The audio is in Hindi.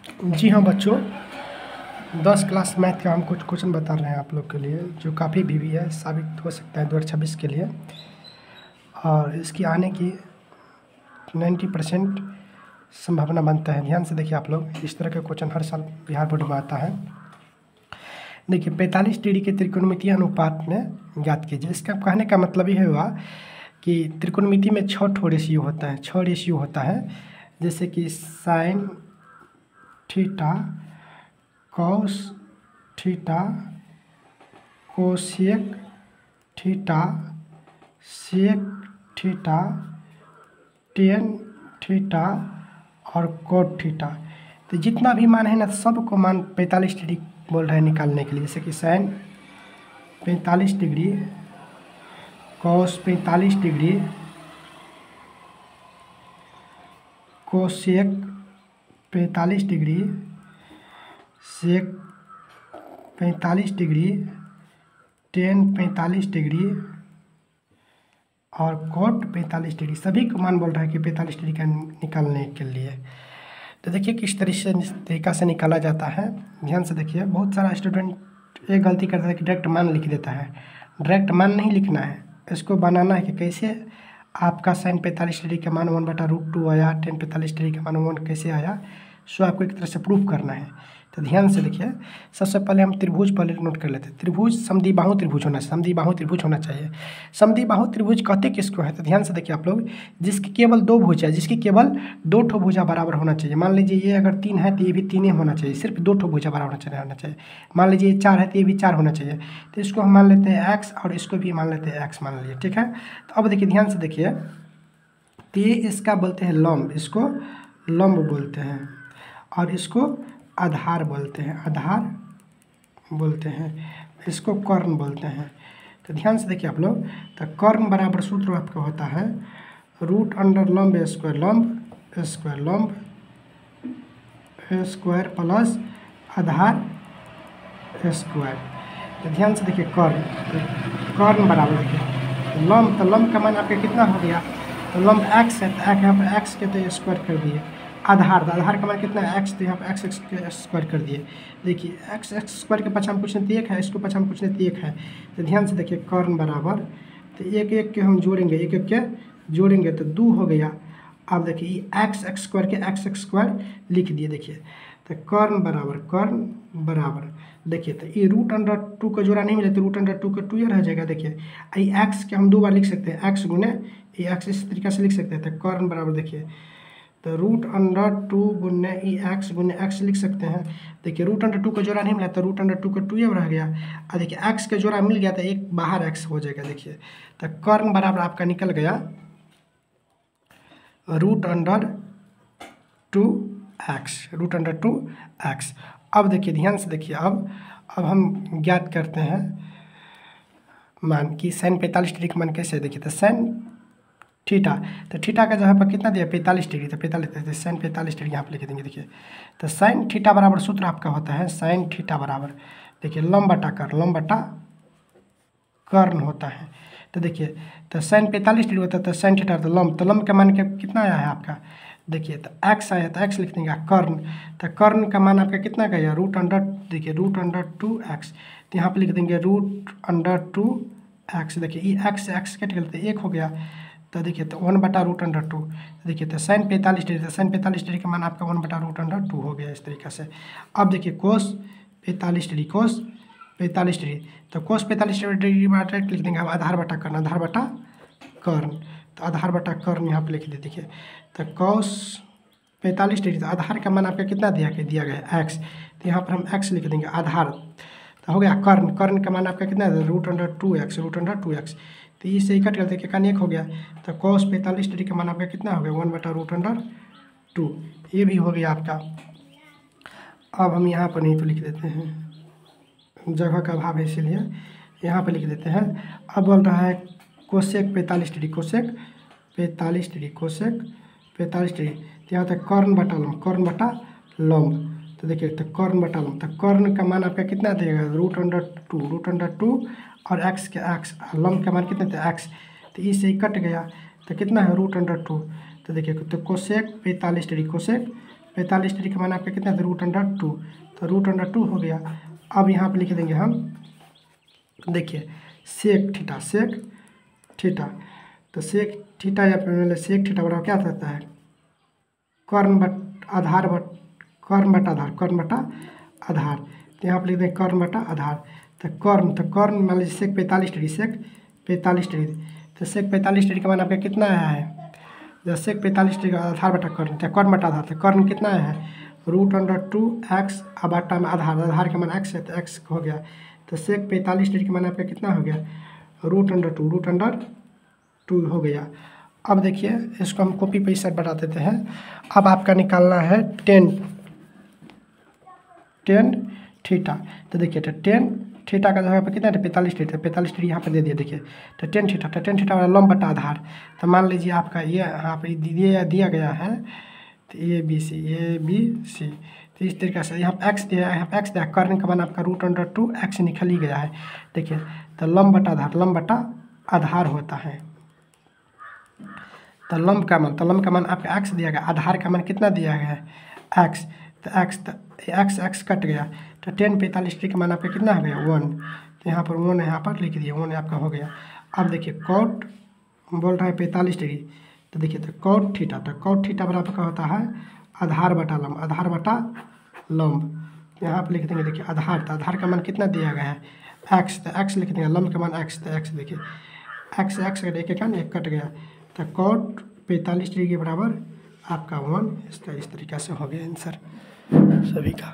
जी हाँ बच्चों, 10 क्लास मैथ का हम कुछ क्वेश्चन बता रहे हैं आप लोग के लिए, जो काफ़ी भी है साबित हो सकता है 2026 के लिए। और इसकी आने की 90% संभावना बनता है। ध्यान से देखिए आप लोग, इस तरह का क्वेश्चन हर साल बिहार बोर्ड में आता है। देखिए 45 डिग्री के त्रिकोणमितीय अनुपात में ज्ञात कीजिए। इसका कहने का मतलब ये हुआ कि त्रिकोणमिति में 6 ठो रेशियो होता है, 6 रेशियो होता है। जैसे कि sine theta, cos theta, cosec theta, sec theta, tan theta और कोट थीटा। तो जितना भी मान है ना, सबको मान 45 डिग्री बोल रहे हैं निकालने के लिए। जैसे कि sine 45 degree, cos 45 degree, cosec 45 degree, sec 45 degree, tan 45 degree और कोट 45 डिग्री, सभी को मान बोल रहा है कि 45 डिग्री का निकालने के लिए। तो देखिए किस तरीका से निकाला जाता है। ध्यान से देखिए, बहुत सारा स्टूडेंट एक गलती करता है कि डायरेक्ट मान लिख देता है। डायरेक्ट मान नहीं लिखना है, इसको बनाना है कि कैसे आपका साइन 45 डिग्री का मान 1/√2 आया, टेन 45 डिग्री का मान 1 कैसे आया, सो आपको एक तरह से प्रूफ करना है। तो ध्यान से देखिए, सबसे पहले हम त्रिभुज पहले नोट कर लेते हैं। त्रिभुज समद्विबाहु त्रिभुज होना चाहिए, समद्विबाहु त्रिभुज होना चाहिए। समद्विबाहु त्रिभुज कहते किसको है? तो ध्यान से देखिए आप लोग, जिसकी केवल 2 भुजा है, जिसकी केवल 2 ठो भुजा बराबर होना चाहिए। मान लीजिए ये अगर 3 है तो ये भी 3 ही होना चाहिए, सिर्फ 2 ठो भुजा बराबर होना चाहिए। मान लीजिए ये 4 है तो ये भी 4 होना चाहिए। तो इसको हम मान लेते हैं x और इसको भी मान लेते हैं x मान लिए, ठीक है। तो अब देखिए ध्यान से देखिए, तो ये इसका बोलते हैं लंब, इसको लंब बोलते हैं और इसको आधार बोलते हैं, आधार बोलते हैं, इसको कर्ण बोलते हैं। तो ध्यान से देखिए आप लोग, तो कर्ण बराबर सूत्र आपका होता है रूट अंडर लंब स्क्वायर लंब स्क्वायर लंब स्क्वायर प्लस आधार स्क्वायर। तो ध्यान से देखिए, कर्ण बराबर देखिए लंब, तो लंब का मान आपका कितना हो गया? तो लंब x है, तो यहाँ पर x के तो स्क्वायर कर दिए। आधार, तो आधार का मान कितना है? x, तो यहाँ पर x के स्क्वायर कर दिए। देखिए x स्क्वायर के पछाम कुछ नहीं 1 है, इसको पछाम कुछ नहीं 1 है। तो ध्यान से देखिए, कर्ण बराबर, तो एक एक के हम जोड़ेंगे, एक एक के जोड़ेंगे तो 2 हो गया। अब देखिए ये x स्क्वायर के x स्क्वायर लिख दिए। देखिए तो कर्ण बराबर देखिए, तो ये √2 का जोड़ा नहीं मिले तो √2 का 2 ही रह जाएगा। देखिए ये x के हम 2 बार लिख सकते हैं, x गुने ये x इस तरीके से लिख सकते हैं। तो कर्ण बराबर देखिए, तो √2 गुने ई x गुने x लिख सकते हैं। देखिए √2 का जोड़ा नहीं मिला तो √2 का 2 ही रह गया। और देखिए x का जोड़ा मिल गया तो एक बाहर x हो जाएगा। देखिए तो कर्ण बराबर आपका निकल गया √2x। अब देखिए ध्यान से देखिए, अब हम ज्ञात करते हैं मान कि साइन 45 डिग्री का मान कैसे। देखिए तो साइन थीटा, तो थीटा का जगह पर कितना दिया? 45 डिग्री, तो 45 साइन 45 डिग्री यहाँ पर लिख देंगे। देखिए तो साइन थीटा बराबर सूत्र आपका होता है साइन थीटा बराबर, देखिए लंब बटा कर्ण होता है। तो देखिए तो साइन 45 डिग्री होता है, तो साइन थीटा, तो लंब का मान कितना आया है आपका? देखिए तो x आया, तो x लिख देंगे। कर्ण, तो कर्ण का मान आपका कितना गया? देखिए √2x, तो यहाँ पे लिख देंगे √2x। देखिए ये x से x कट गया तो 1 हो गया। तो देखिए तो 1/√2। देखिए तो साइन 45 डिग्री, तो साइन 45 डिग्री का मान आपका 1/√2 हो गया इस तरीके से। अब देखिए कोस 45 डिग्री, तो कोस 45 डिग्री डायरेक्ट लिख देंगे हम आधार बटा कर्ण। तो आधार बटा कर्ण यहाँ पे लिख दिए। देखिए तो कॉस 45 डिग्री, तो आधार का मान आपका कितना दिया गया x, तो यहाँ पर हम x लिख देंगे आधार। तो हो गया कर्ण का मान आपका कितना है? √2x। तो इससे कट कर देखिए कान 1 हो गया। तो कॉस 45 डिग्री का मान आपका कितना हो गया? 1/√2। ये भी हो गया आपका। अब हम यहाँ पर नहीं तो लिख देते हैं, जगह का अभाव है इसीलिए यहाँ पर लिख देते हैं। अब बोल रहा है कोसेक 45 डिग्री, कोसेक 45 डिग्री, तो यहाँ तक कर्ण बटा लंब। तो देखिए तो कर्ण बटा लंब, तो कर्ण का मान आपका कितना देगा? √2 और x के x, लंब का मान कितना था? x, तो इससे ही कट गया तो कितना है? √2। तो देखिए तो कोसेक 45 डिग्री, कोसेक 45 डिग्री का मान आपका कितना था √2, तो √2 हो गया। अब यहाँ पे लिख देंगे हम, देखिए सेक थीटा, तो सेक थीटा या फिर सेक थीटा बराबर क्या रहता है कॉर्न बटा आधार, तो यहाँ पर लिख देंगे कॉर्न बटा आधार। तो कॉर्न मान लीजिए सेक 45 डिग्री, तो सेक 45 डिग्री का मान आपका कितना आया है, जब सेक 45 डिग्री का आधार बटा कॉर्न, तो कॉर्न बटा आधार, तो कॉर्न कितना आया है √2x बटा में आधार का मान x है, तो x हो गया। तो सेक 45 डिग्री का मान आपका कितना हो गया √2 हो गया। अब देखिए इसको हम कॉपी पे सब बता देते हैं। अब आपका निकालना है टेन थीटा, तो देखिए तो टेन थीटा का जगह पे कितना है 45 डिग्री, 45 डिग्री यहाँ पे दे दिया, देखिए तो टेन थीटा वाला लंब बटा आधार। तो मान लीजिए आपका ये यहाँ पे दिया गया है, तो ए बी सी, तो इस तरीके से यहाँ पे एक्स दिया है, यहाँ पे एक्स दिया, कॉर्न का मान आपका √2x निकल ही गया है। देखिए तो लंब बटा आधार होता है। तो लंब का मान आपका x दिया गया, आधार का मान कितना दिया गया है x, तो x कट गया, तो टेन 45 डिग्री का मान आपका कितना हो गया 1, तो यहाँ पर 1 यहाँ पर लिख दिया, 1 आपका हो गया। अब देखिए कॉट बोल रहा है 45 डिग्री, तो देखिए तो कॉट थीटा बराबर का होता है आधार बटा लंब, यहाँ पर लिख देंगे देखिए आधार, तो आधार का मान कितना दिया गया है x, तो x लिख देंगे, लंब का मान x, तो x देखिए x का एक कट गया, तो कॉट 45 डिग्री के बराबर आपका 1, इस तरीके से हो गया आंसर सभी का।